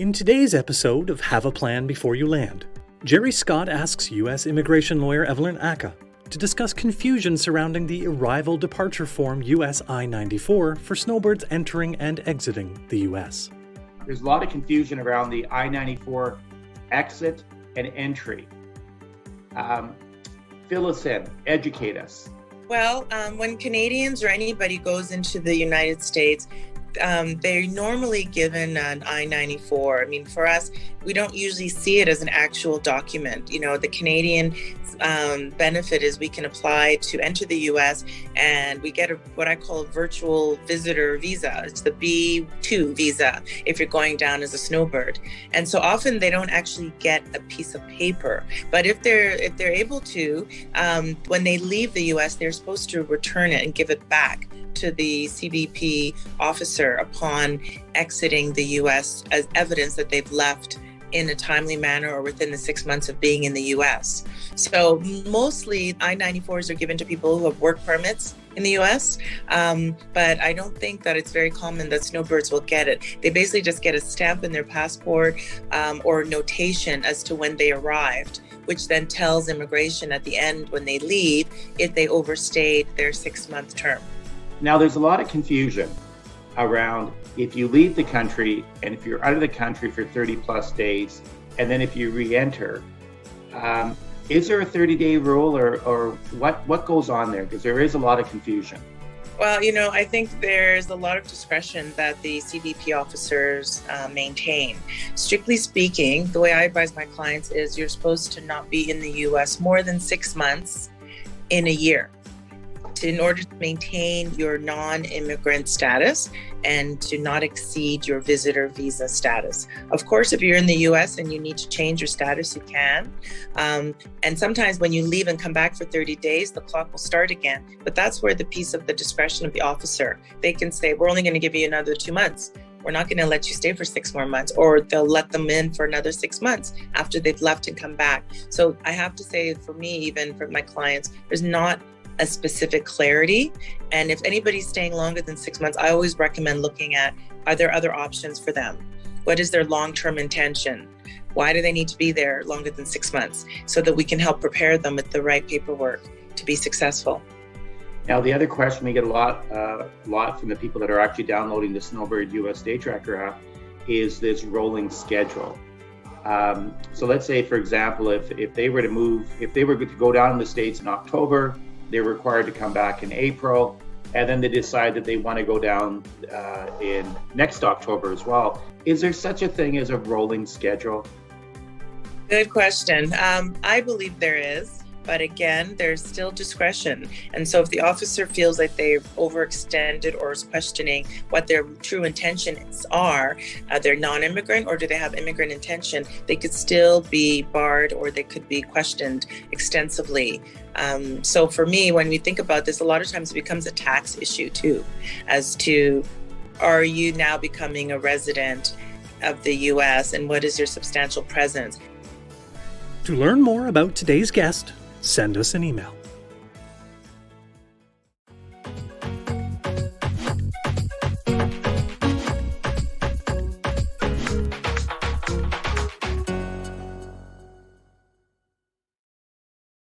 In today's episode of Have a Plan Before You Land, Gerry Scott asks U.S. immigration lawyer Evelyn Ackah to discuss confusion surrounding the Arrival Departure Form U.S. I-94 for snowbirds entering and exiting the U.S. There's a lot of confusion around the I-94 exit and entry. Fill us in, educate us. Well, when Canadians or anybody goes into the United States, they're normally given an I-94. I mean, for us, we don't usually see it as an actual document. You know, the Canadian benefit is we can apply to enter the U.S. and we get what I call a virtual visitor visa. It's the B2 visa if you're going down as a snowbird. And so often they don't actually get a piece of paper. But if they're able to, when they leave the U.S., they're supposed to return it and give it back to the CBP officer upon exiting the U.S. as evidence that they've left in a timely manner or within the 6 months of being in the U.S. So mostly I-94s are given to people who have work permits in the U.S., but I don't think that it's very common that snowbirds will get it. They basically just get a stamp in their passport or notation as to when they arrived, which then tells immigration at the end when they leave if they overstayed their 6-month term. Now, there's a lot of confusion around if you leave the country and if you're out of the country for 30 plus days, and then if you re-enter, is there a 30-day rule or what goes on there? Because there is a lot of confusion. Well, you know, I think there's a lot of discretion that the CBP officers maintain. Strictly speaking, the way I advise my clients is you're supposed to not be in the U.S. more than 6 months in a year, in order to maintain your non-immigrant status and to not exceed your visitor visa status. Of course, if you're in the US and you need to change your status, you can. And sometimes when you leave and come back for 30 days, the clock will start again. But that's where the piece of the discretion of the officer, they can say, we're only going to give you another 2 months. We're not going to let you stay for 6 more months, or they'll let them in for another 6 months after they've left and come back. So I have to say, for me, even for my clients, there's not a specific clarity. And if anybody's staying longer than 6 months, I always recommend looking at, are there other options for them? What is their long-term intention? Why do they need to be there longer than 6 months? So that we can help prepare them with the right paperwork to be successful. Now, the other question we get a lot from the people that are actually downloading the Snowbird US Day Tracker app is this rolling schedule. So let's say, for example, if they were to go down in the States in October, they're required to come back in April, and then they decide that they want to go down in next October as well. Is there such a thing as a rolling schedule? Good question. I believe there is. But again, there's still discretion. And so if the officer feels like they've overextended or is questioning what their true intentions are, they're non-immigrant or do they have immigrant intention, they could still be barred or they could be questioned extensively. So for me, when we think about this, a lot of times it becomes a tax issue too, as to, are you now becoming a resident of the U.S. and what is your substantial presence? To learn more about today's guest, send us an email.